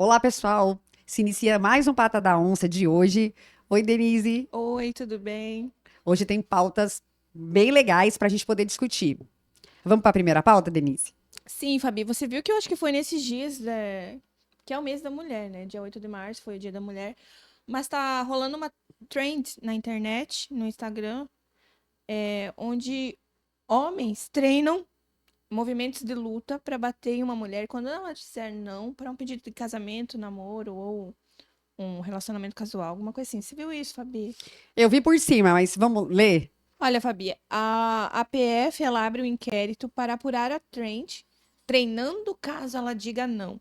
Olá, pessoal! Se inicia mais um Pata da Onça de hoje. Oi, Denise. Oi, tudo bem? Hoje tem pautas bem legais para a gente poder discutir. Vamos para a primeira pauta, Denise? Sim, Fabi, você viu que eu acho que foi nesses dias, que é o mês da mulher, né? Dia 8 de março foi o dia da mulher. Mas tá rolando uma trend na internet, no Instagram, onde homens treinam movimentos de luta para bater em uma mulher quando ela disser não para um pedido de casamento, namoro ou um relacionamento casual, alguma coisa assim. Você viu isso, Fabi? Eu vi por cima, mas vamos ler? Olha, Fabi, a PF ela abre um inquérito para apurar a trend, treinando caso ela diga não.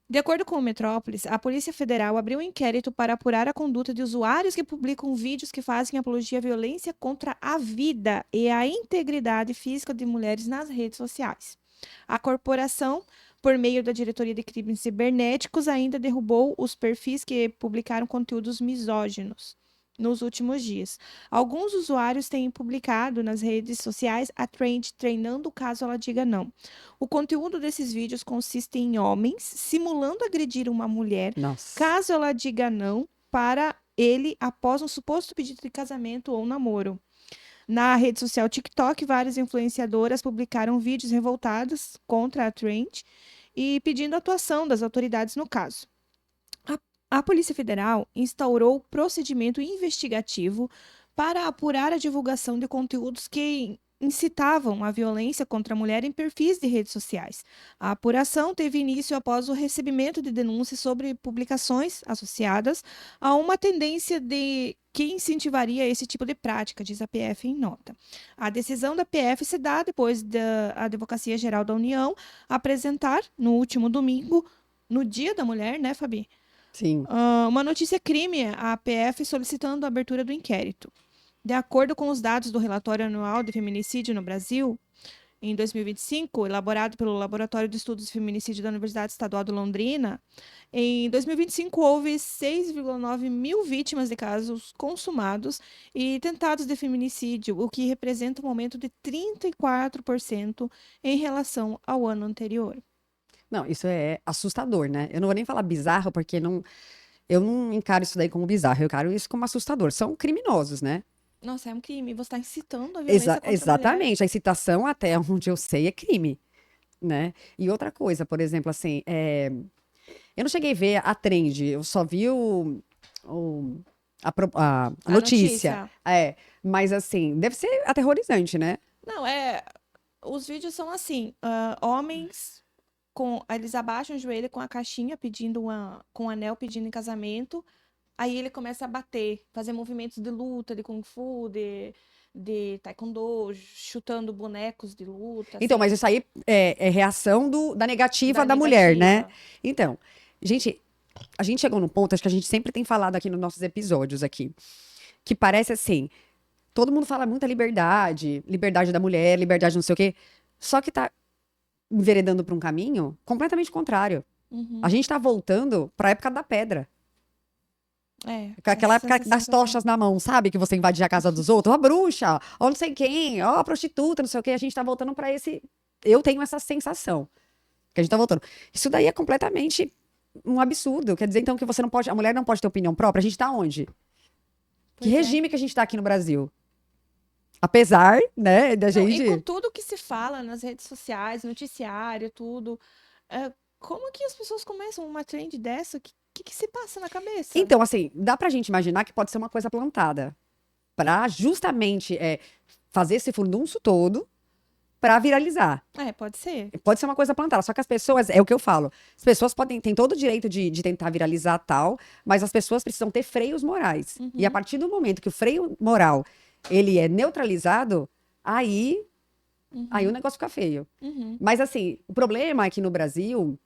De acordo com o Metrópolis, a Polícia Federal abriu um inquérito para apurar a conduta de usuários que publicam vídeos que fazem apologia à violência contra a vida e a integridade física de mulheres nas redes sociais. A corporação, por meio da Diretoria de Crimes Cibernéticos, ainda derrubou os perfis que publicaram conteúdos misóginos nos últimos dias. Alguns usuários têm publicado nas redes sociais a trend treinando caso ela diga não. O conteúdo desses vídeos consiste em homens simulando agredir uma mulher Nossa. caso ela diga não para ele após um suposto pedido de casamento ou namoro. Na rede social TikTok, várias influenciadoras publicaram vídeos revoltados contra a trend e pedindo a atuação das autoridades no caso. A Polícia Federal instaurou procedimento investigativo para apurar a divulgação de conteúdos que incitavam a violência contra a mulher em perfis de redes sociais. A apuração teve início após o recebimento de denúncias sobre publicações associadas a uma tendência de que incentivaria esse tipo de prática, diz a PF em nota. A decisão da PF se dá depois da Advocacia Geral da União apresentar, no último domingo, no Dia da Mulher, né, Fabi? Sim. Uma notícia crime à PF solicitando a abertura do inquérito. De acordo com os dados do relatório anual de feminicídio no Brasil, em 2025, elaborado pelo Laboratório de Estudos de Feminicídio da Universidade Estadual de Londrina, em 2025 houve 6,9 mil vítimas de casos consumados e tentados de feminicídio, o que representa um aumento de 34% em relação ao ano anterior. Não, isso é assustador, né? Eu não vou nem falar bizarro, porque eu não encaro isso daí como bizarro, eu encaro isso como assustador. São criminosos, né? Nossa, é um crime. Você está incitando a violência contra a mulher. Exatamente. A incitação, até onde eu sei, é crime, né? E outra coisa, por exemplo, assim, eu não cheguei a ver a trend, eu só vi o- a A notícia. notícia. Mas assim, deve ser aterrorizante, né? Não, os vídeos são assim: homens eles abaixam o joelho com a caixinha pedindo com o anel pedindo em casamento. Aí ele começa a bater, fazer movimentos de luta, de kung fu, de taekwondo, chutando bonecos de luta, Então, mas assim, isso aí é reação da da negativa da mulher, né? negativa. Então, gente, a gente chegou num ponto, acho que a gente sempre tem falado aqui nos nossos episódios aqui, que parece assim, todo mundo fala muita liberdade, liberdade da mulher, liberdade não sei o quê, só que tá enveredando para um caminho completamente contrário. A Uhum. gente tá voltando para a época da pedra. Essa Aquela época sensação das que eu tenho. tochas na mão, sabe? Que você invadia a casa dos outros. Ó, a bruxa, ó, não sei quem, ó, a prostituta, não sei o quê. A gente tá voltando para esse. Eu tenho essa sensação que a gente tá voltando. Isso daí é completamente um absurdo. Quer dizer, então, que você não pode. A mulher não pode ter opinião própria. A gente tá onde? Que Pois é. regime que a gente tá aqui no Brasil? Apesar, né, da Não, e com gente. tudo que se fala nas redes sociais, noticiário, tudo, como que as pessoas começam uma trend dessa? O que se passa na cabeça? Então, assim, dá pra gente imaginar que pode ser uma coisa plantada. Pra justamente fazer esse furdunço todo pra viralizar. Pode ser. Pode ser uma coisa plantada, só que as pessoas, é o que eu falo, as pessoas podem, têm todo o direito de tentar viralizar tal, mas as pessoas precisam ter freios morais. E a Uhum, partir do momento que o freio moral, ele é neutralizado, aí o uhum, negócio fica feio. uhum. Mas assim, o problema é que no Brasil,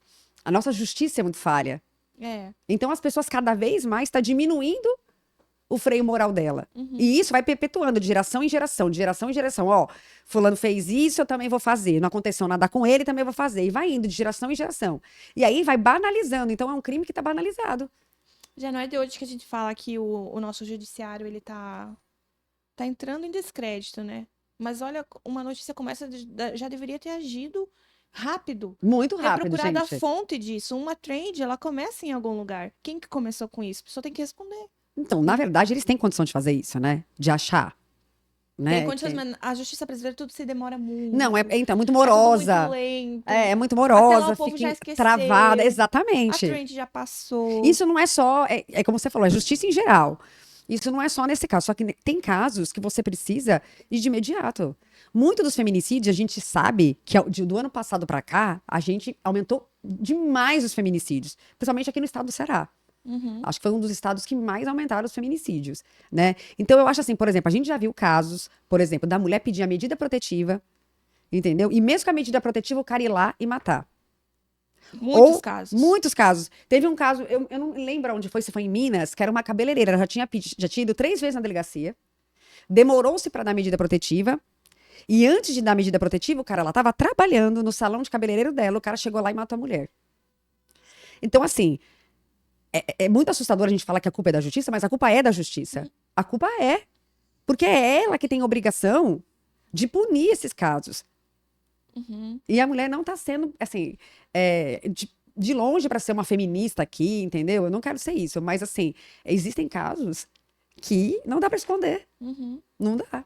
a nossa justiça é muito falha. É. Então as pessoas cada vez mais estão diminuindo o freio moral dela. Uhum. E isso vai perpetuando de geração em geração, de geração em geração. Ó, fulano fez isso, eu também vou fazer. Não aconteceu nada com ele, também vou fazer. E vai indo de geração em geração. E aí vai banalizando. Então é um crime que está banalizado. Já não é de hoje que a gente fala que o nosso judiciário ele tá entrando em descrédito, né? Mas olha, uma notícia como essa já deveria ter agido rápido. Muito É rápido, procurar da gente. fonte disso. Uma trend, ela começa em algum lugar. Quem que começou com isso? A pessoa tem que responder. Então, na verdade, eles têm condição de fazer isso, né? De achar, Tem né? condições, mas a justiça brasileira tudo se demora muito. Não, então, é muito É tudo muito morosa. lento. É muito Até lá morosa, o povo já fica esqueceu. travada. A Exatamente. trend já passou. Isso não é só, é como você falou, é justiça em geral. Isso não é só nesse caso, só que tem casos que você precisa ir de imediato. Muito dos feminicídios, a gente sabe que do ano passado para cá, a gente aumentou demais os feminicídios, principalmente aqui no estado do Ceará. Uhum. Acho que foi um dos estados que mais aumentaram os feminicídios, né? Então eu acho assim, por exemplo, a gente já viu casos, por exemplo, da mulher pedir a medida protetiva, entendeu? E mesmo com a medida protetiva, o cara ir lá e matar. Muitos casos. Muitos casos. Teve um caso, eu não lembro onde foi, se foi em Minas, que era uma cabeleireira. Ela já tinha ido 3 vezes na delegacia. Demorou-se para dar medida protetiva. E antes de dar medida protetiva, o cara lá estava trabalhando no salão de cabeleireiro dela. O cara chegou lá e matou a mulher. Então, assim, é muito assustador a gente falar que a culpa é da justiça, mas a culpa é da justiça. A culpa é. Porque é ela que tem a obrigação de punir esses casos. Uhum. E a mulher não tá sendo, assim, de longe para ser uma feminista aqui, entendeu? Eu não quero ser isso, mas, assim, existem casos que não dá para esconder. Uhum. Não dá.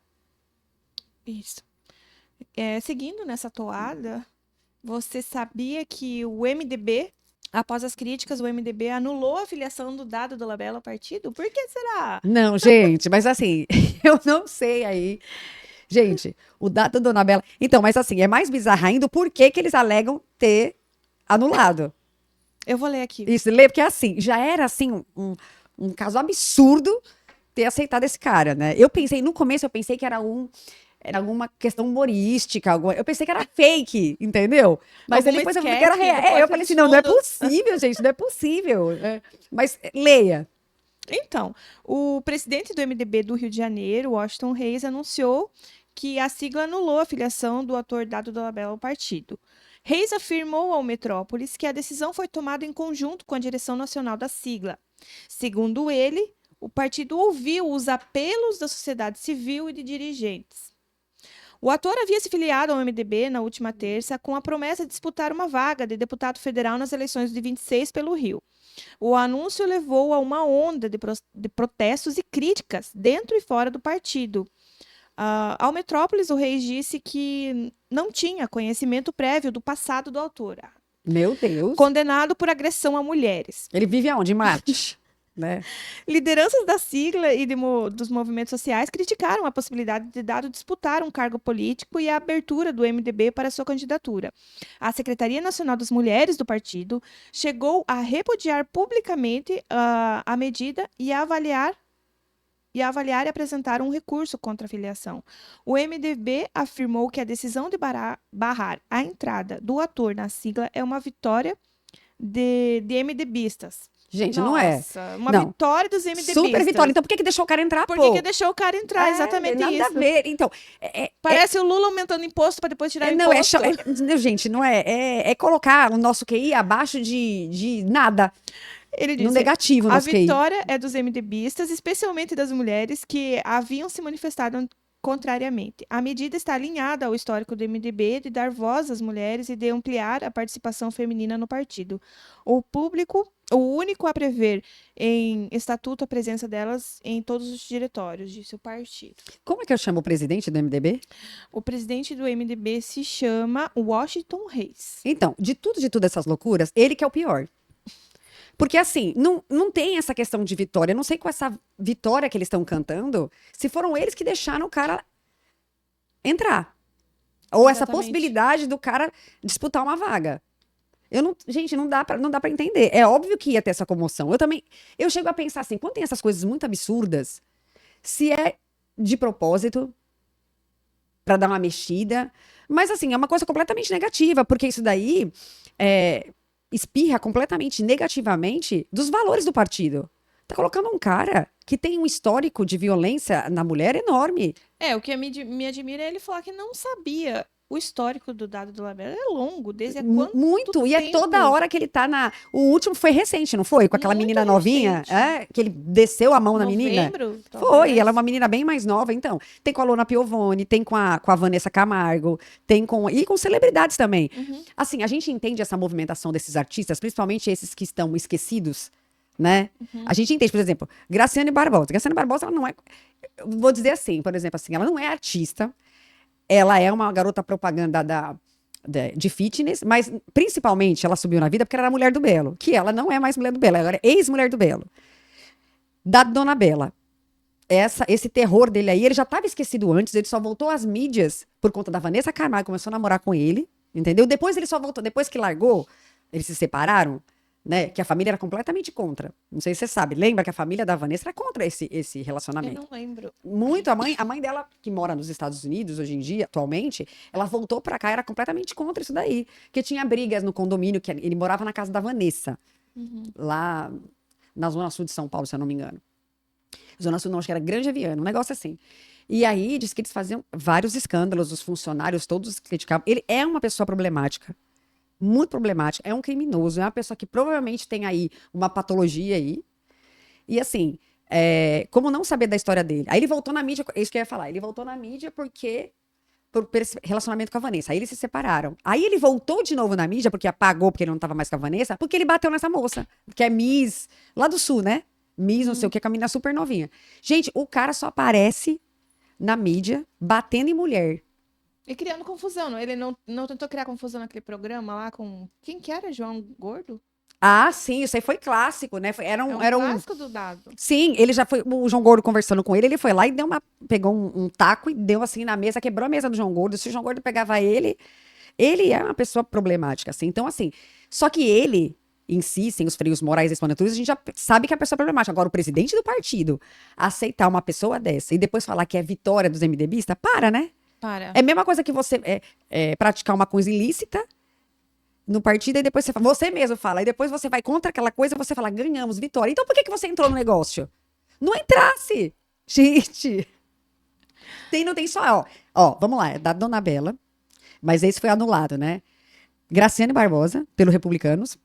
Isso. Seguindo nessa toada, você sabia que o MDB, após as críticas, o MDB anulou a filiação do Dado Dolabella ao partido? Por que será? Não, gente, mas assim, eu não sei aí. Gente, o dado da Dona Bela. Então, mas assim, é mais bizarro ainda o porquê que eles alegam ter anulado. Eu vou ler aqui. Isso, lê, porque assim, já era assim, um caso absurdo ter aceitado esse cara, né? No começo eu pensei que era alguma questão humorística, eu pensei que era fake, entendeu? Mas Alguma depois eu vi que era sketch real. do Porta Eu falei dos assim, não é Fundos. possível, gente, não é possível. Mas leia. Então, o presidente do MDB do Rio de Janeiro, Washington Reis, anunciou que a sigla anulou a filiação do ator Dado Dolabella ao partido. Reis afirmou ao Metrópolis que a decisão foi tomada em conjunto com a direção nacional da sigla. Segundo ele, o partido ouviu os apelos da sociedade civil e de dirigentes. O ator havia se filiado ao MDB na última terça com a promessa de disputar uma vaga de deputado federal nas eleições de 26 pelo Rio. O anúncio levou a uma onda de protestos e críticas dentro e fora do partido. Ao Metrópolis, o Reis disse que não tinha conhecimento prévio do passado do autor, Meu Deus. condenado por agressão a mulheres. Ele vive aonde? Em Marte, né? Lideranças da sigla e dos movimentos sociais criticaram a possibilidade de Dado disputar um cargo político e a abertura do MDB para sua candidatura. A Secretaria Nacional das Mulheres do partido chegou a repudiar publicamente a medida e a avaliar e apresentar um recurso contra a filiação. O MDB afirmou que a decisão de barrar a entrada do ator na sigla é uma vitória de MDBistas. Gente, não é. Nossa, uma Não. vitória dos MDBistas. Super vitória. Então por que deixou o cara entrar, Por pô? que deixou o cara entrar? Exatamente nada isso. a ver. Então, Parece o Lula aumentando imposto para depois tirar não, imposto. gente, não é. É colocar o nosso QI abaixo de nada. Ele No disse, negativo, a nosso QI. vitória é dos MDBistas, especialmente das mulheres que haviam se manifestado contrariamente. A medida está alinhada ao histórico do MDB de dar voz às mulheres e de ampliar a participação feminina no partido. O único a prever em estatuto a presença delas em todos os diretórios, disse o partido. Como é que eu chamo o presidente do MDB? O presidente do MDB se chama Washington Reis. Então, de tudo essas loucuras, ele que é o pior. Porque, assim, não tem essa questão de vitória. Eu não sei com essa vitória que eles estão cantando, se foram eles que deixaram o cara entrar. Ou essa Exatamente. possibilidade do cara disputar uma vaga. Gente, não dá pra entender. É óbvio que ia ter essa comoção. Eu chego a pensar assim, quando tem essas coisas muito absurdas, se é de propósito, pra dar uma mexida, mas assim, é uma coisa completamente negativa, porque isso daí espirra completamente negativamente dos valores do partido. Tá colocando um cara que tem um histórico de violência na mulher enorme. O que me admira é ele falar que não sabia o histórico do Dado Dolabella é longo, desde há quanto Muito, e é tempo? toda hora que ele tá na... O último foi recente, não foi? Com aquela Muito menina novinha, recente. que ele desceu a mão na menina. Novembro, Foi, ela é talvez. uma menina bem mais nova, então. Tem com a Lona Piovani, tem com a Vanessa Camargo, tem com... E com celebridades também. Uhum. Assim, a gente entende essa movimentação desses artistas, principalmente esses que estão esquecidos, né? Uhum. A gente entende, por exemplo, Graciane Barbosa. Graciane Barbosa, ela não é... Eu vou dizer assim, por exemplo, assim, ela não é artista, ela é uma garota propaganda de fitness, mas principalmente ela subiu na vida porque ela era mulher do Belo, que ela não é mais mulher do Belo, ela é ex-mulher do Belo. Da Dona Bela. Esse terror dele aí, ele já estava esquecido antes, ele só voltou às mídias por conta da Vanessa Camargo, começou a namorar com ele, entendeu? Depois ele só voltou, depois que largou, eles se separaram, né? Que a família era completamente contra. Não sei se você sabe, lembra que a família da Vanessa era contra esse Eu relacionamento. não lembro. Muito, a mãe dela, que mora nos Estados Unidos hoje em dia, atualmente, ela voltou pra cá, era completamente contra isso daí. Porque tinha brigas no condomínio, que ele morava na casa da Vanessa, Uhum. lá na Zona Sul de São Paulo, se eu não me engano. Zona Sul, não, acho que era Grande Aviano, um negócio assim. E aí, diz que eles faziam vários escândalos, os funcionários todos criticavam. Ele é uma pessoa problemática, muito problemática, é um criminoso, é uma pessoa que provavelmente tem aí uma patologia aí. E assim, como não saber da história dele? Aí ele voltou na mídia, é isso que eu ia falar, ele voltou na mídia por esse relacionamento com a Vanessa. Aí eles se separaram. Aí ele voltou de novo na mídia, porque apagou, porque ele não tava mais com a Vanessa, porque ele bateu nessa moça, que é Miss, lá do Sul, né? Miss, não sei o que, com a menina super novinha. Gente, o cara só aparece na mídia batendo em mulher. E criando confusão, não? Ele não tentou criar confusão naquele programa lá com. Quem que era? João Gordo? Ah, sim, isso aí foi clássico, né? Era É um, um era um, clássico do Dado. sim, ele já foi. O João Gordo conversando com ele foi lá e pegou um taco e deu assim na mesa, quebrou a mesa do João Gordo. Se o João Gordo pegava ele é uma pessoa problemática, assim. Então, assim, só que ele, em si, sem os freios morais e tudo, a gente já sabe que é a pessoa é problemática. Agora, o presidente do partido aceitar uma pessoa dessa e depois falar que é vitória dos MDBistas, para, né? Para. É a mesma coisa que você praticar uma coisa ilícita no partido e depois você mesmo fala, e depois você vai contra aquela coisa e você fala, ganhamos, vitória. Então por que você entrou no negócio? Não entrasse! Gente! Não tem só, ó, vamos lá, é da Dona Bela, mas esse foi anulado, né? Graciane Barbosa, pelo Republicanos,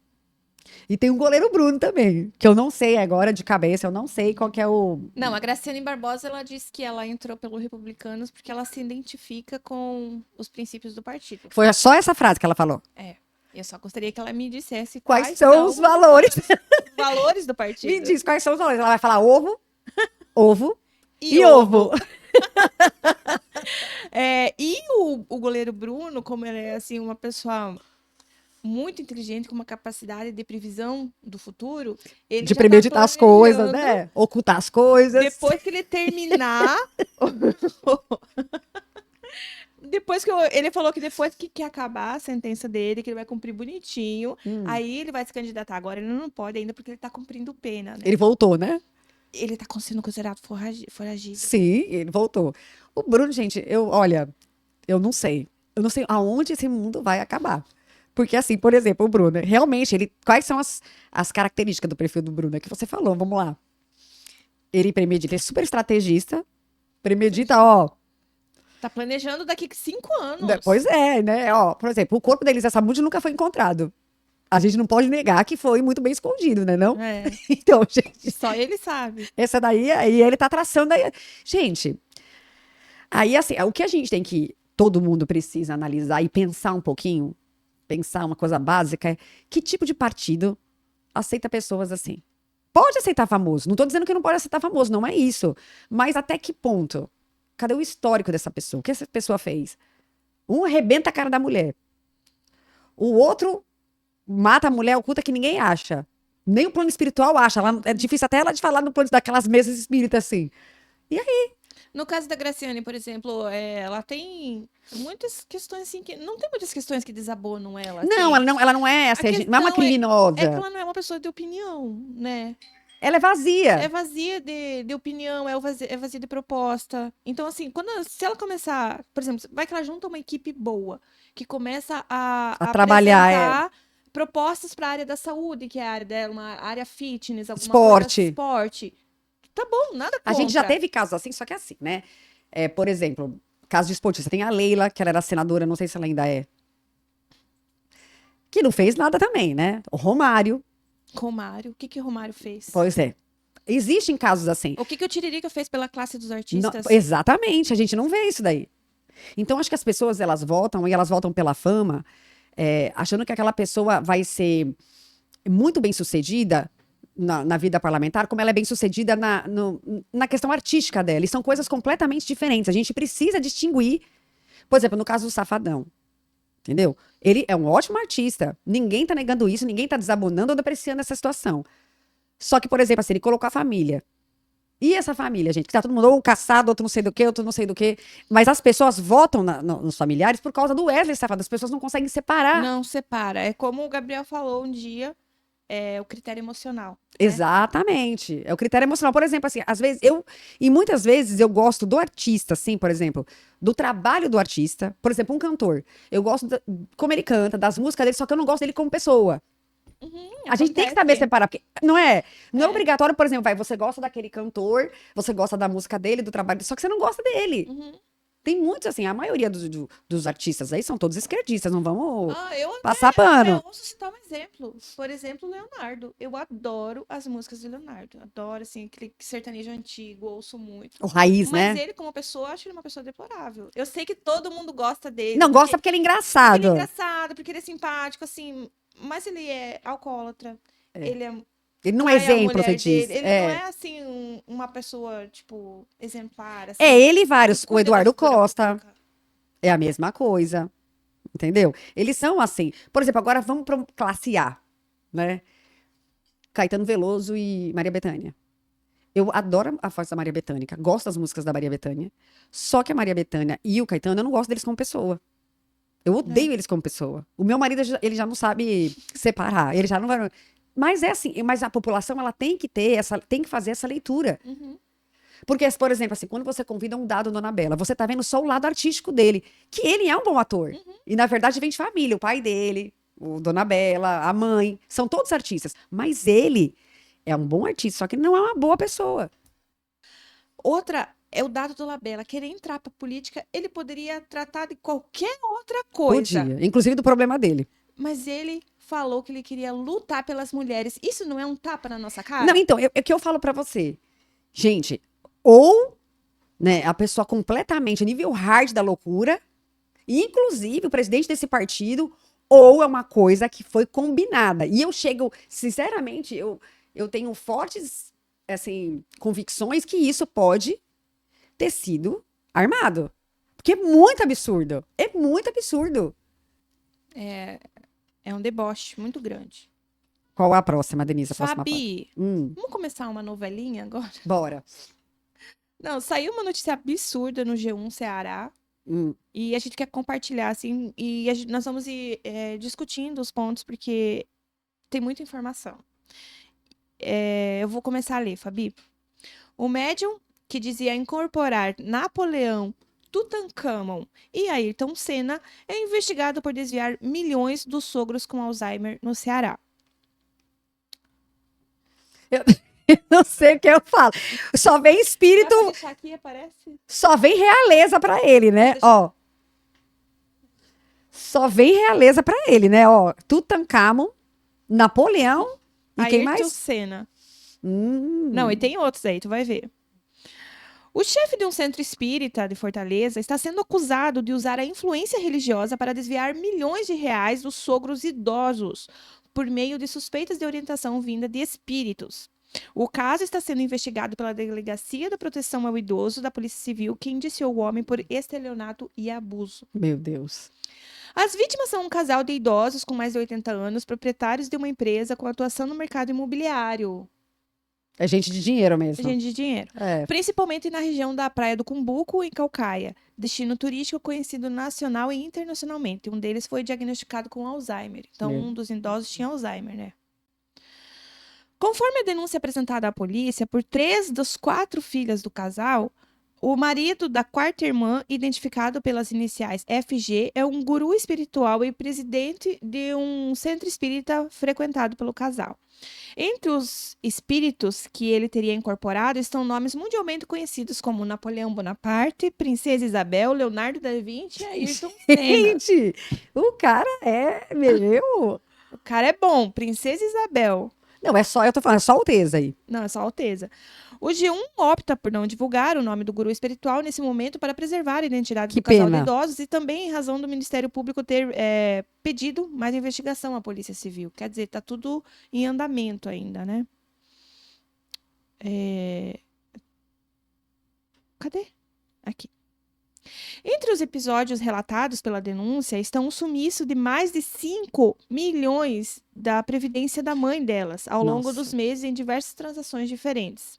e tem o goleiro Bruno também, que eu não sei agora de cabeça, eu não sei qual que é o... Não, a Graciane Barbosa, ela disse que ela entrou pelo Republicanos porque ela se identifica com os princípios do partido. Foi só essa frase que ela falou. Eu só gostaria que ela me dissesse Quais são os valores? os valores do partido. Me diz, quais são os valores? Ela vai falar ovo, ovo E e ovo. E o goleiro Bruno, como ele é assim, uma pessoa muito inteligente, com uma capacidade de previsão do futuro, ele De já premeditar tá as coisas, planejando, né? Ocultar as coisas. depois que ele terminar. Ele falou que depois que acabar a sentença dele, que ele vai cumprir bonitinho, aí ele vai se candidatar. Agora ele não pode ainda porque ele tá cumprindo pena, né? Ele voltou, né? Ele tá sendo considerado foragido. Sim, ele voltou. O Bruno, gente, olha, eu não sei. Eu não sei aonde esse mundo vai acabar. Porque, assim, por exemplo, o Bruno, realmente, quais são as características do perfil do Bruno? É que você falou, vamos lá. Ele premedita, ele é super estrategista, premedita, ó. Tá planejando daqui 5 anos. Pois é, né? Ó, por exemplo, o corpo da Elisa Samúdio nunca foi encontrado. A gente não pode negar que foi muito bem escondido, né, não? É, Então, gente, só ele sabe. essa daí, aí ele tá traçando aí. Gente, aí assim, o que a gente tem que, todo mundo precisa analisar e pensar um pouquinho, pensar uma coisa básica, é que tipo de partido aceita pessoas assim? Pode aceitar famoso, não tô dizendo que não pode aceitar famoso, não é isso. Mas até que ponto? Cadê o histórico dessa pessoa? O que essa pessoa fez? Um arrebenta a cara da mulher. O outro mata a mulher oculta que ninguém acha. Nem o plano espiritual acha. É difícil até ela de falar no plano daquelas mesas espíritas assim. No caso da Graciane, por exemplo, ela tem muitas questões assim que. Não tem muitas questões que desabonam ela. Não, assim. ela não é essa, não é uma criminosa. É que ela não é uma pessoa de opinião, né? Ela é vazia. É vazia de opinião, é vazia de proposta. Então, assim, se ela começar, por exemplo, vai que ela junta uma equipe boa, que começa a trabalhar, apresentar propostas para a área da saúde, que é a área dela, uma área fitness, alguma esporte. coisa, esporte. Tá bom, nada contra. A gente já teve casos assim, só que é assim, né? Por exemplo, caso de esportista. Tem a Leila, que ela era senadora, não sei se ela ainda é. Que não fez nada também, né? O Romário, Romário. O que que o Romário fez? pois é. Existem casos assim. O que que o Tiririca fez pela classe dos Não, artistas? exatamente, a gente não vê isso daí. Então, acho que as pessoas, elas votam, e elas votam pela fama, achando que aquela pessoa vai ser muito bem sucedida na vida parlamentar, como ela é bem sucedida na questão artística dela. E são coisas completamente diferentes. A gente precisa distinguir, por exemplo, no caso do Safadão, entendeu? Ele é um ótimo artista. Ninguém tá negando isso, ninguém tá desabonando ou depreciando essa situação. Só que, por exemplo, assim, ele colocou a família. E essa família, gente, que tá todo mundo ou caçado, outro não sei do que, outro não sei do que. Mas as pessoas votam nos familiares por causa do Wesley Safadão. As pessoas não conseguem separar. Não separa. É como o Gabriel falou um dia, o critério emocional. Exatamente. É o critério emocional. Por exemplo, assim, às vezes e muitas vezes eu gosto do artista, assim, por exemplo, do trabalho do artista. Por exemplo, um cantor. Eu gosto como ele canta, das músicas dele, só que eu não gosto dele como pessoa. A gente tem que saber separar, porque não é obrigatório, por exemplo, você gosta daquele cantor, você gosta da música dele, do trabalho, só que você não gosta dele. Tem muitos, assim, a maioria dos artistas aí são todos esquerdistas, não vamos passar pano. Eu posso citar um exemplo. Por exemplo, Leonardo. Eu adoro as músicas de Leonardo. Adoro, assim, aquele sertanejo antigo, ouço muito. O raiz, Mas né? ele, como pessoa, eu acho ele uma pessoa deplorável. Eu sei que todo mundo gosta dele. Não, gosta porque ele é engraçado. Porque ele é engraçado, porque ele é simpático, assim. Mas ele é alcoólatra. Ele não é trai a exemplo, mulher você diz. dele. Ele não é, assim, uma pessoa, tipo, exemplar, assim. Ele e vários. O Cuida da Eduardo figura Costa pública. é a mesma coisa. Entendeu? Eles são assim. Por exemplo, agora vamos para classe A, né? Caetano Veloso e Maria Bethânia. Eu adoro a voz da Maria Bethânia, gosto das músicas da Maria Bethânia. Só que a Maria Bethânia e o Caetano, eu não gosto deles como pessoa. Eu odeio eles como pessoa. O meu marido, ele já não sabe separar. Ele já não vai. Mas é assim, mas a população, ela tem que tem que fazer essa leitura. Porque, por exemplo, assim, quando você convida um dado Dona Bela, você tá vendo só o lado artístico dele, que ele é um bom ator. E, na verdade, vem de família, o pai dele, o Dona Bela, a mãe, são todos artistas. Mas ele é um bom artista, só que não é uma boa pessoa. Outra é o dado do Labella. Querer entrar pra política, ele poderia tratar de qualquer outra coisa. Podia, inclusive do problema dele. Mas ele falou que ele queria lutar pelas mulheres. Isso não é um tapa na nossa cara? Não, então, é que eu falo pra você. Gente, ou, né, a pessoa completamente nível hard da loucura, inclusive o presidente desse partido, ou é uma coisa que foi combinada. E eu chego, sinceramente, eu tenho fortes, assim, convicções que isso pode ter sido armado. Porque é muito absurdo. É muito absurdo. É um deboche muito grande. Qual é a próxima, Denise? A próxima Fabi, parte? vamos começar uma novelinha agora? Bora. Não, saiu uma notícia absurda no G1 Ceará. E a gente quer compartilhar, assim, e nós vamos ir discutindo os pontos, porque tem muita informação. Eu vou começar a ler, Fabi. O médium que dizia incorporar Napoleão, Tutankhamon e Ayrton Senna é investigado por desviar milhões dos sogros com Alzheimer no Ceará. Eu não sei o que eu falo. Só vem espírito, Dá pra deixar aqui, aparece? só vem realeza pra ele, né? Ó. Só vem realeza pra ele, né? Ó, Tutankhamon, Napoleão e quem Ayrton mais? Senna. Não, e tem outros aí, tu vai ver. O chefe de um centro espírita de Fortaleza está sendo acusado de usar a influência religiosa para desviar milhões de reais dos sogros idosos por meio de suspeitas de orientação vinda de espíritos. O caso está sendo investigado pela Delegacia da Proteção ao Idoso da Polícia Civil, que indiciou o homem por estelionato e abuso. Meu Deus. As vítimas são um casal de idosos com mais de 80 anos, proprietários de uma empresa com atuação no mercado imobiliário. É gente de dinheiro mesmo. Gente de dinheiro. Principalmente na região da Praia do Cumbuco, em Caucaia, destino turístico conhecido nacional e internacionalmente. Um deles foi diagnosticado com Alzheimer. Então, um dos idosos tinha Alzheimer, né? Conforme a denúncia apresentada à polícia por 3 das 4 filhas do casal, O marido da quarta irmã, identificado pelas iniciais FG, é um guru espiritual e presidente de um centro espírita frequentado pelo casal. Entre os espíritos que ele teria incorporado estão nomes mundialmente conhecidos como Napoleão Bonaparte, Princesa Isabel, Leonardo da Vinci e Ayrton Senna. Gente, o cara é, meu... O cara é bom, Princesa Isabel. Não, é só, eu tô falando, é só Alteza aí. Não, é só Alteza. O G1 opta por não divulgar o nome do guru espiritual nesse momento para preservar a identidade Que do casal de pena. idosos e também em razão do Ministério Público ter pedido mais investigação à Polícia Civil. Quer dizer, tá tudo em andamento ainda, né? Cadê? Aqui. Entre os episódios relatados pela denúncia estão o sumiço de mais de 5 milhões da previdência da mãe delas ao longo Nossa. dos meses em diversas transações diferentes.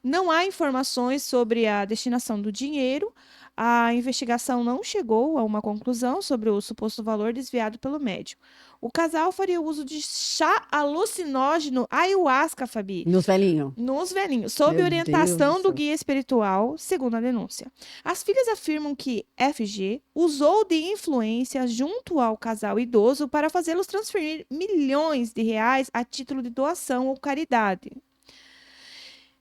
Não há informações sobre a destinação do dinheiro. A investigação não chegou a uma conclusão sobre o suposto valor desviado pelo médium. O casal faria uso de chá alucinógeno ayahuasca, Fabi, Nos velhinhos. nos velhinhos, sob Meu orientação Deus do do céu. guia espiritual, segundo a denúncia. As filhas afirmam que FG usou de influência junto ao casal idoso para fazê-los transferir milhões de reais a título de doação ou caridade.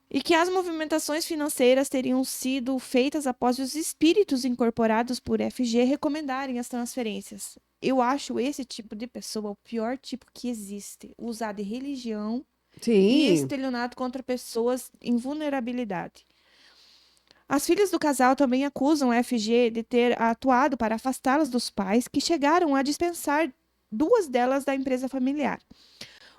E que as movimentações financeiras teriam sido feitas após os espíritos incorporados por FG recomendarem as transferências. Eu acho esse tipo de pessoa o pior tipo que existe. Usar de religião e Sim. estelionato contra pessoas em vulnerabilidade. As filhas do casal também acusam a FG de ter atuado para afastá-las dos pais, que chegaram a dispensar 2 delas da empresa familiar.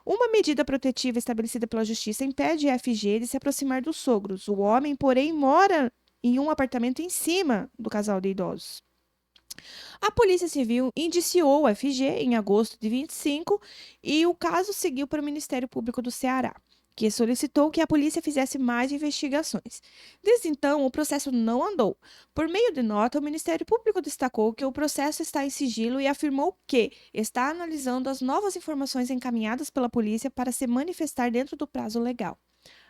Uma medida protetiva estabelecida pela justiça impede a FG de se aproximar dos sogros. O homem, porém, mora em um apartamento em cima do casal de idosos. A Polícia Civil indiciou a FG em agosto de 25 e o caso seguiu para o Ministério Público do Ceará, que solicitou que a polícia fizesse mais investigações. Desde então, o processo não andou. Por meio de nota, o Ministério Público destacou que o processo está em sigilo e afirmou que está analisando as novas informações encaminhadas pela polícia para se manifestar dentro do prazo legal.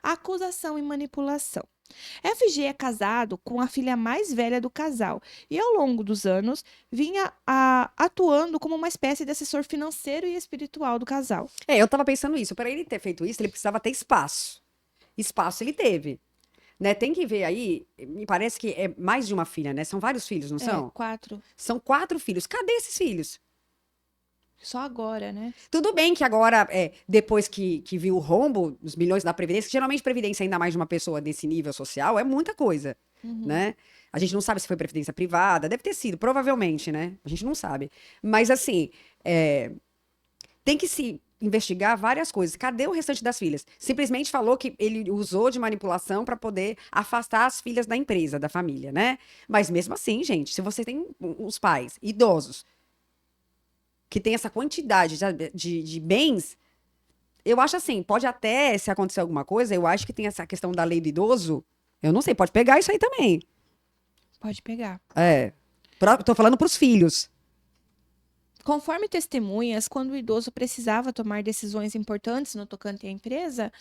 Acusação e manipulação. FG é casado com a filha mais velha do casal e, ao longo dos anos, vinha atuando como uma espécie de assessor financeiro e espiritual do casal. É, eu tava pensando isso. Para ele ter feito isso, ele precisava ter espaço. Espaço ele teve. Né? Tem que ver aí, me parece que é mais de uma filha, né? São vários filhos, não são? 4. São 4 filhos. Cadê esses filhos? Só agora, né? Tudo bem que agora, depois que viu o rombo, os milhões da Previdência, geralmente Previdência, ainda mais de uma pessoa desse nível social, é muita coisa, né? A gente não sabe se foi Previdência privada, deve ter sido, provavelmente, né? A gente não sabe. Mas, assim, tem que se investigar várias coisas. Cadê o restante das filhas? Simplesmente falou que ele usou de manipulação para poder afastar as filhas da empresa, da família, né? Mas mesmo assim, gente, se você tem os pais idosos que tem essa quantidade de bens, eu acho assim, pode até, se acontecer alguma coisa, eu acho que tem essa questão da lei do idoso, eu não sei, pode pegar isso aí também. Pode pegar. Tô falando pros filhos. Conforme testemunhas, quando o idoso precisava tomar decisões importantes no tocante à empresa,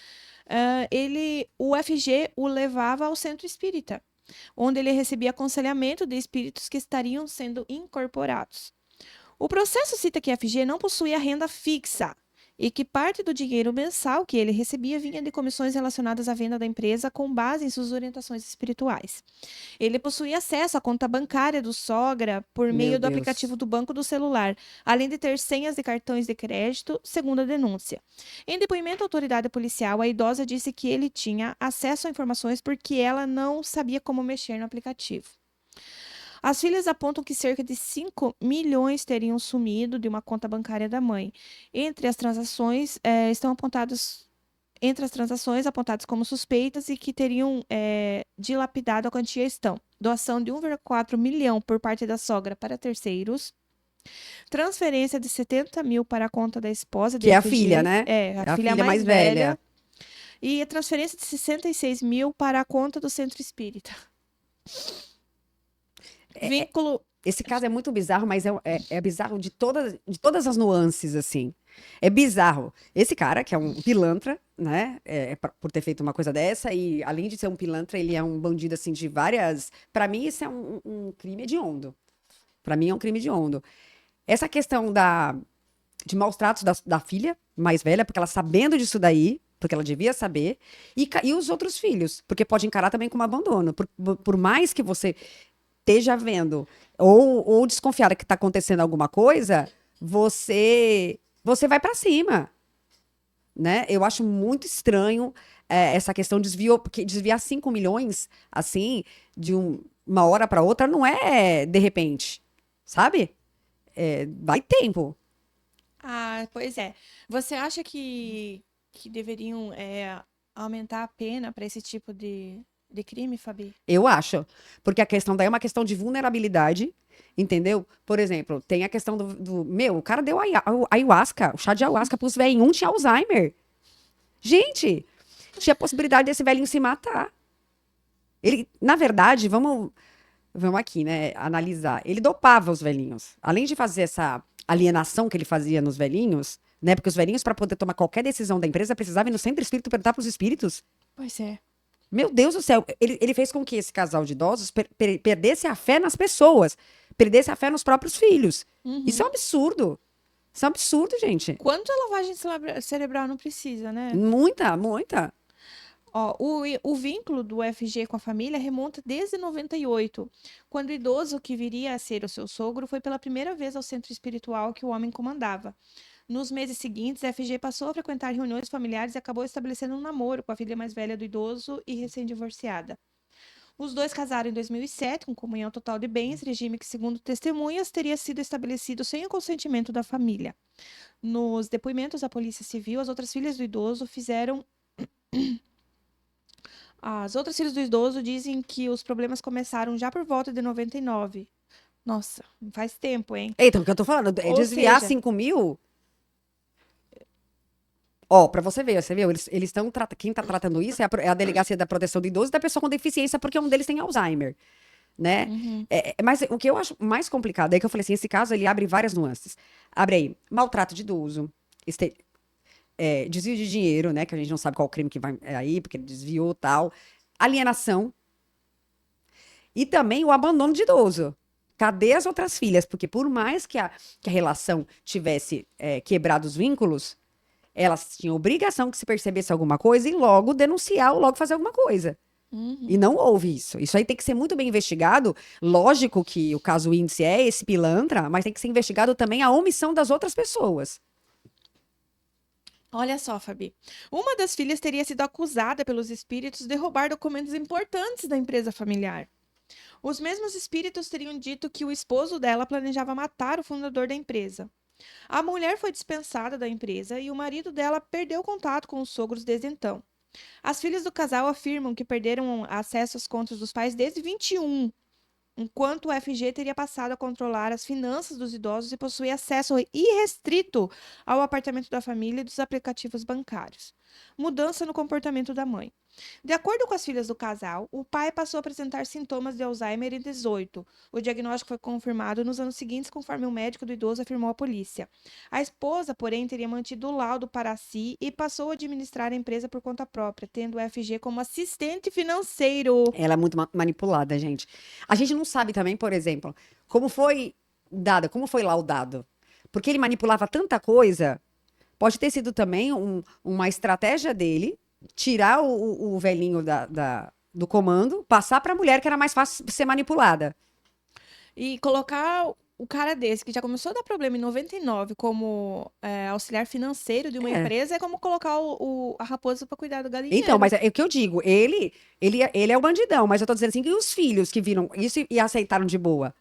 o FG o levava ao centro espírita, onde ele recebia aconselhamento de espíritos que estariam sendo incorporados. O processo cita que a FG não possuía renda fixa e que parte do dinheiro mensal que ele recebia vinha de comissões relacionadas à venda da empresa com base em suas orientações espirituais. Ele possuía acesso à conta bancária do sogra por meio do aplicativo do banco do celular, além de ter senhas de cartões de crédito, segundo a denúncia. Em depoimento à autoridade policial, a idosa disse que ele tinha acesso a informações porque ela não sabia como mexer no aplicativo. As filhas apontam que cerca de 5 milhões teriam sumido de uma conta bancária da mãe. Entre as transações apontadas como suspeitas e que teriam dilapidado a quantia estão: doação de 1,4 milhão por parte da sogra para terceiros, transferência de 70 mil para a conta da esposa de Que é a FG, filha, né? a filha mais velha. E a transferência de 66 mil para a conta do centro espírita. Vínculo Esse caso é muito bizarro, mas é bizarro de todas as nuances, assim. É bizarro. Esse cara, que é um pilantra, né? Por ter feito uma coisa dessa, e além de ser um pilantra, ele é um bandido, assim, de várias. Pra mim, isso é um crime hediondo. Pra mim, é um crime hediondo. Essa questão de maus tratos da filha mais velha, porque ela sabendo disso daí, porque ela devia saber, e os outros filhos, porque pode encarar também como abandono. Por mais que você esteja vendo ou desconfiada que está acontecendo alguma coisa, você vai para cima, né? Eu acho muito estranho essa questão porque desviar 5 milhões assim uma hora para outra não é de repente, sabe? Vai tempo. Ah, pois é. Você acha que deveriam aumentar a pena para esse tipo de crime, Fabi? Eu acho. Porque a questão daí é uma questão de vulnerabilidade, entendeu? Por exemplo, tem a questão meu, o cara deu ayahuasca, o chá de ayahuasca pros velhinhos, um tinha Alzheimer. Gente, tinha a possibilidade desse velhinho se matar. Ele, na verdade, vamos aqui, né, analisar. Ele dopava os velhinhos. Além de fazer essa alienação que ele fazia nos velhinhos, né? Porque os velhinhos, para poder tomar qualquer decisão da empresa, precisavam ir no centro espírita perguntar pros espíritos. Pois é. Meu Deus do céu, ele fez com que esse casal de idosos perdesse a fé nas pessoas, perdesse a fé nos próprios filhos. Isso é um absurdo. Isso é um absurdo, gente. Quanto lavagem cerebral não precisa, né? Muita, muita. Ó, o vínculo do FG com a família remonta desde 98, quando o idoso que viria a ser o seu sogro foi pela primeira vez ao centro espiritual que o homem comandava. Nos meses seguintes, a FG passou a frequentar reuniões familiares e acabou estabelecendo um namoro com a filha mais velha do idoso e recém-divorciada. Os dois casaram em 2007, com comunhão total de bens, regime que, segundo testemunhas, teria sido estabelecido sem o consentimento da família. Nos depoimentos à Polícia Civil, as outras filhas do idoso fizeram. As outras filhas do idoso dizem que os problemas começaram já por volta de 99. Nossa, faz tempo, hein? Eita, o que eu tô falando, Ou desviar seja, 5 mil. Ó, pra você ver, eles estão quem tá tratando isso é a Delegacia da Proteção do Idoso e da pessoa com deficiência, porque um deles tem Alzheimer, né? Mas o que eu acho mais complicado é que eu falei assim, esse caso ele abre várias nuances. Abre aí, maltrato de idoso, desvio de dinheiro, né? Que a gente não sabe qual o crime que vai aí, porque ele desviou tal. Alienação. E também o abandono de idoso. Cadê as outras filhas? Porque por mais que a relação tivesse quebrado os vínculos, elas tinham obrigação que se percebesse alguma coisa e logo denunciar ou logo fazer alguma coisa. E não houve isso. Isso aí tem que ser muito bem investigado. Lógico que o caso índice é esse pilantra, mas tem que ser investigado também a omissão das outras pessoas. olha só, Fabi. Uma das filhas teria sido acusada pelos espíritos de roubar documentos importantes da empresa familiar. Os mesmos espíritos teriam dito que o esposo dela planejava matar o fundador da empresa. A mulher foi dispensada da empresa e o marido dela perdeu contato com os sogros desde então. As filhas do casal afirmam que perderam acesso às contas dos pais desde 21, enquanto o FG teria passado a controlar as finanças dos idosos e possuir acesso irrestrito ao apartamento da família e dos aplicativos bancários. Mudança no comportamento da mãe. De acordo com as filhas do casal, o pai passou a apresentar sintomas de Alzheimer em 18. O diagnóstico foi confirmado nos anos seguintes, conforme o médico do idoso afirmou à polícia. A esposa, porém, teria mantido o laudo para si e passou a administrar a empresa por conta própria, tendo o FG como assistente financeiro. Ela é muito manipulada, gente. A gente não sabe também, por exemplo, como foi como foi laudado. Porque ele manipulava tanta coisa. Pode ter sido também uma estratégia dele tirar o velhinho do comando, passar para a mulher que era mais fácil ser manipulada. E colocar o cara desse, que já começou a dar problema em 99 como auxiliar financeiro de uma empresa, é como colocar a raposa para cuidar do galinheiro. Então, mas é o que eu digo, ele é o bandidão, mas eu tô dizendo assim, e os filhos que viram isso e aceitaram de boa?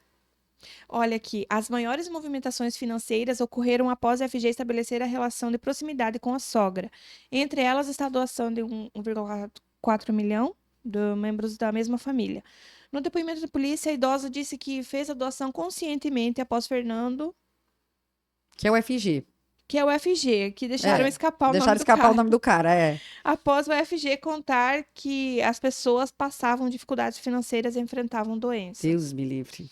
Olha aqui, as maiores movimentações financeiras ocorreram após a FG estabelecer a relação de proximidade com a sogra. Entre elas está a doação de 1,4 milhão de membros da mesma família. No depoimento da polícia, a idosa disse que fez a doação conscientemente após Fernando, Que é o FG. que é o FG, que deixaram escapar o nome do Deixaram escapar cara. o nome do cara, Após o FG contar que as pessoas passavam dificuldades financeiras e enfrentavam doenças. Deus me livre.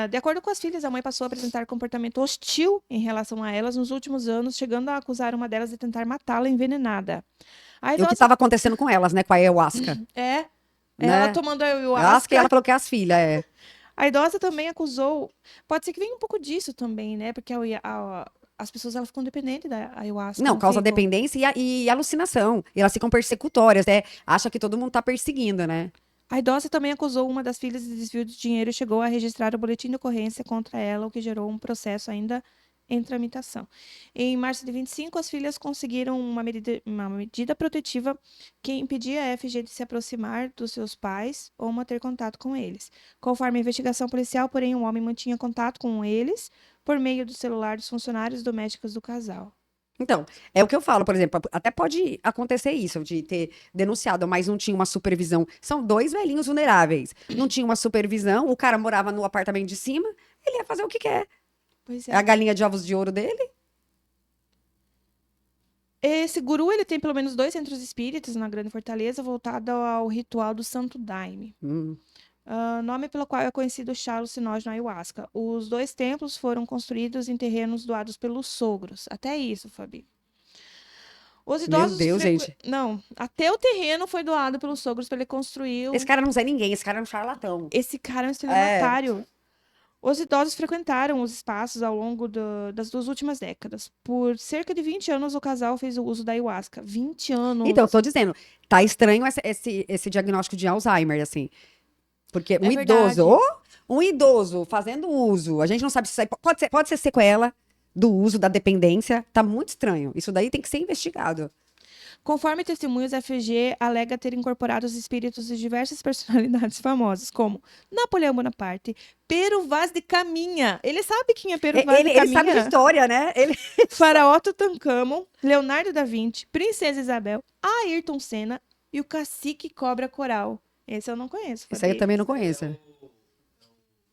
De acordo com as filhas, a mãe passou a apresentar comportamento hostil em relação a elas nos últimos anos, chegando a acusar uma delas de tentar matá-la envenenada. A E o que idosa estava acontecendo com elas, né? Com a ayahuasca, ela né? tomando a Ayahuasca e ela ayahuasca. falou que é as filhas, é. A idosa também acusou. Pode ser que venha um pouco disso também, né? Porque as pessoas elas ficam dependentes da ayahuasca, Não, não causa ficam? dependência e alucinação. E elas ficam persecutórias, né? Acha que todo mundo tá perseguindo, né? A idosa também acusou uma das filhas de desvio de dinheiro e chegou a registrar o boletim de ocorrência contra ela, o que gerou um processo ainda em tramitação. Em março de 25, as filhas conseguiram uma medida protetiva que impedia a FG de se aproximar dos seus pais ou manter contato com eles. Conforme a investigação policial, porém, o homem mantinha contato com eles por meio do celular dos funcionários domésticos do casal. Então, é o que eu falo, por exemplo, até pode acontecer isso, de ter denunciado, mas não tinha uma supervisão. São dois velhinhos vulneráveis. Não tinha uma supervisão, o cara morava no apartamento de cima, ele ia fazer o que quer. Pois É a é. galinha de ovos de ouro dele? Esse guru, ele tem pelo menos 2 centros espíritas na Grande Fortaleza, voltado ao ritual do Santo Daime. Nome pelo qual é conhecido o chá alucinógeno ayahuasca. Os 2 templos foram construídos em terrenos doados pelos sogros. Até isso, Fabi. Os Meu idosos Deus, gente. Não, até o terreno foi doado pelos sogros para ele construir. Esse cara não é ninguém, esse cara é um charlatão. Esse cara é um É. estelionatário. Os idosos frequentaram os espaços ao longo das 2 últimas décadas. Por cerca de 20 anos, o casal fez o uso da ayahuasca. 20 anos. Então, eu tô dizendo, tá estranho esse diagnóstico de Alzheimer, assim. Porque um É verdade. idoso, um idoso fazendo uso, a gente não sabe se isso aí pode ser sequela do uso, da dependência, tá muito estranho. Isso daí tem que ser investigado. Conforme testemunhos, a FG alega ter incorporado os espíritos de diversas personalidades famosas, como Napoleão Bonaparte, Pero Vaz de Caminha. Ele sabe quem é Pero Vaz de Ele sabe de Caminha? história, né? Faraó Tutankhamon, Leonardo da Vinci, Princesa Isabel, Ayrton Senna e o Cacique Cobra Coral. Esse eu não conheço, Isso aí eu Fabi. também não conheço.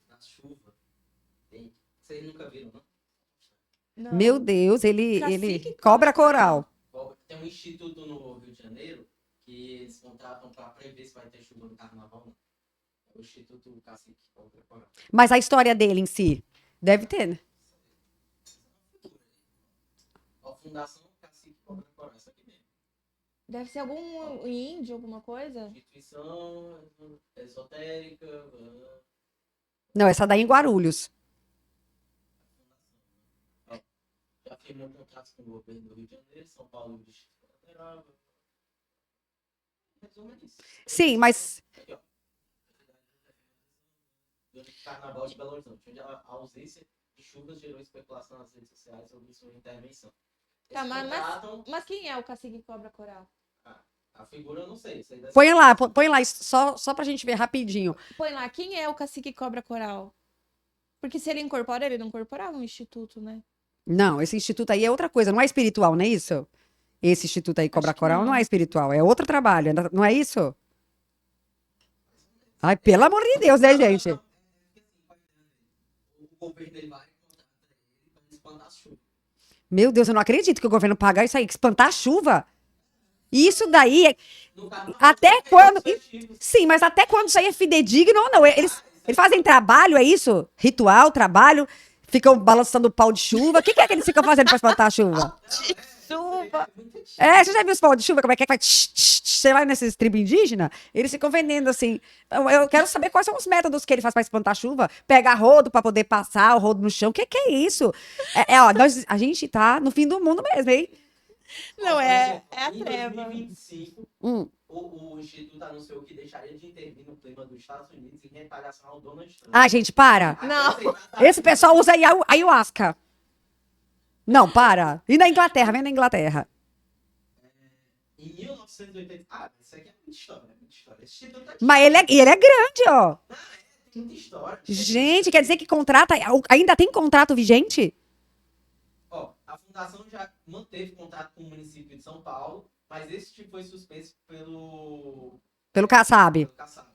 Na chuva. Vocês nunca viram, não? Não. Meu Deus, Cacique ele cobra coral. Tem um instituto no Rio de Janeiro que eles contratam para prever se vai ter chuva no carnaval, não. É o Instituto Cacique Cobra Coral. Mas a história dele em si, deve ter, né? A Fundação Cacique Cobra Coral, isso aqui mesmo. Deve ser algum índio, alguma coisa? Instituição esotérica. Não, essa daí em Guarulhos. Já firmou contratos com o governo do Rio de Janeiro, São Paulo, o Distrito Federal. Resumo é isso. Sim, mas Aqui, ó. Durante o Carnaval de Belo Horizonte, onde a ausência de chuvas gerou especulação nas redes sociais sobre sua intervenção. Tá, Eles contratam- mas quem é o Cacique Cobra Coral? A figura eu não sei. Isso aí deve põe lá, só pra gente ver rapidinho. Põe lá, quem é o Cacique Cobra Coral? Porque se ele incorpora, ele não incorporava um instituto, né? Não, esse instituto aí é outra coisa, não é espiritual, não é isso? Esse instituto aí, Cobra Acho que Coral, não não. é espiritual, é outro trabalho, não é isso? Ai, pelo amor de Deus, né, gente? O governo ele vai contratar ele para espantar as chuvas. Meu Deus, eu não acredito que o governo paga isso aí, que espantar a chuva. Isso daí, No carnaval, até tem quando... objetivos. Sim, mas até quando isso aí é fidedigno ou não? Eles fazem trabalho, é isso? Ritual, trabalho, ficam balançando o pau de chuva. O que é que eles ficam fazendo pra espantar a chuva? Chuva! É, você já viu os pau de chuva? Como é que faz? Você vai nesses tribos indígenas? Eles ficam vendendo assim. Então, eu quero saber quais são os métodos que ele faz pra espantar a chuva. Pega rodo pra poder passar o rodo no chão. O que é isso? Ó, a gente tá no fim do mundo mesmo, hein? Não, Por é exemplo, a em treva. 2025, Hum. o Instituto anunciou que deixaria de intervir no clima dos Estados Unidos em retaliação ao Donald Trump. Ah, gente, para. Não. Esse pessoal usa ayahuasca. Não, para. E na Inglaterra, vem na Inglaterra. Em 1980. Ah, isso aqui é muita história, é muita história. Esse Instituto aqui Mas ele é grande, ó. tem muita história. Gente, quer dizer que contrata. Ainda tem contrato vigente? Ó, a fundação já manteve contato com o município de São Paulo, mas esse tipo foi suspenso Pelo Kassab. pelo Kassab.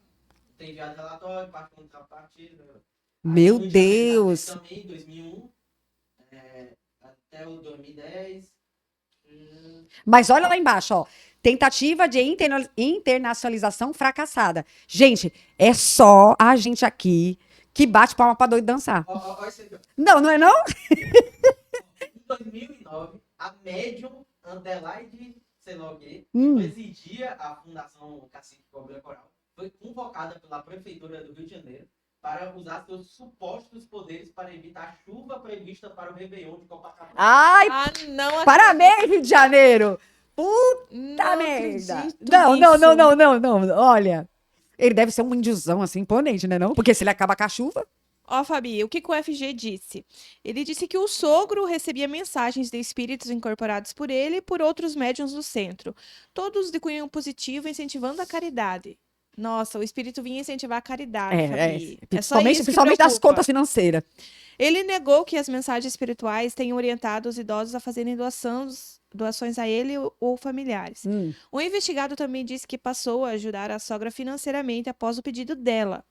Tem enviado relatório, parte contrapartida. Meu Aí, no Janeiro Deus. também, 2001, até o 2010. Mas olha lá embaixo, ó. Tentativa de internacionalização fracassada. Gente, é só a gente aqui que bate palma pra doido dançar. Ó, isso aqui, ó. Não, não é não? Em 2009, a médium Adelaide, sei lá o quê, Hum. presidia a Fundação Cacique Cobra Coral, foi convocada pela Prefeitura do Rio de Janeiro para usar seus supostos poderes para evitar a chuva prevista para o Réveillon de Copacabana. Ai, Ah, não parabéns, Rio de Janeiro! não Tá merda! acredito Não, não, nisso. não, não, não, não. Olha, ele deve ser um índiozão assim, imponente, né não? Porque se ele acaba com a chuva... Ó, Fabi, o que que o FG disse? Ele disse que o sogro recebia mensagens de espíritos incorporados por ele e por outros médiuns do centro, todos de cunho positivo, incentivando a caridade. Nossa, o espírito vinha incentivar a caridade, Fabi. É só isso que principalmente das preocupa. contas financeiras. Ele negou que as mensagens espirituais tenham orientado os idosos a fazerem doações a ele ou familiares. O investigado também disse que passou a ajudar a sogra financeiramente após o pedido dela.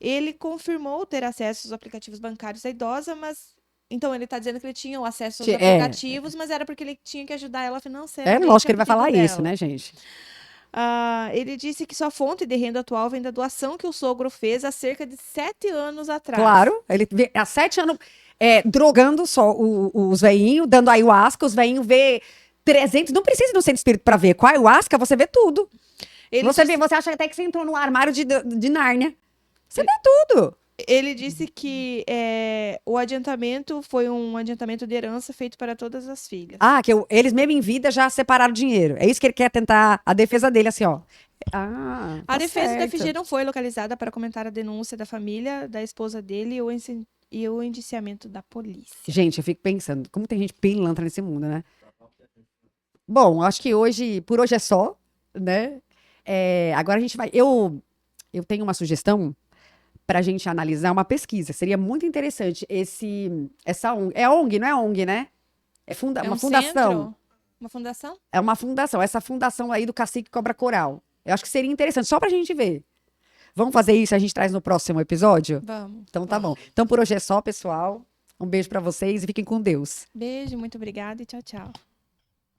Ele confirmou ter acesso aos aplicativos bancários da idosa, mas... Então, ele está dizendo que ele tinha o acesso aos aplicativos, mas era porque ele tinha que ajudar ela É financeiramente. lógico que a ele vai pedido falar isso, dela. né, gente? Ele disse que sua fonte de renda atual vem da doação que o sogro fez há cerca de 7 anos atrás. Claro, ele há 7 anos drogando só os veinhos, dando ayahuasca, os veinhos vê 300, não precisa ir no centro espírita pra ver. Com a ayahuasca você vê tudo. Ele Você disse- vê, você acha até que você entrou no armário de Nárnia. Você vê tudo. Ele disse que o adiantamento foi um adiantamento de herança feito para todas as filhas. Ah, que eles mesmo em vida já separaram dinheiro. É isso que ele quer tentar, a defesa dele, assim, ó. Ah, A tá defesa da certo. FG não foi localizada para comentar a denúncia da família, da esposa dele e o indiciamento da polícia. Gente, eu fico pensando, como tem gente pilantra nesse mundo, né? Bom, acho que por hoje é só, né? Agora a gente vai. Eu tenho uma sugestão para a gente analisar uma pesquisa. Seria muito interessante essa ONG. É ONG, não é ONG, né? É uma um fundação. centro? Uma fundação? É uma fundação. Essa fundação aí do Cacique Cobra Coral. Eu acho que seria interessante, só pra gente ver. Vamos fazer isso, a gente traz no próximo episódio? Vamos. Então tá bom. Então por hoje é só, pessoal. Um beijo pra vocês e fiquem com Deus. Beijo, muito obrigada e tchau, tchau.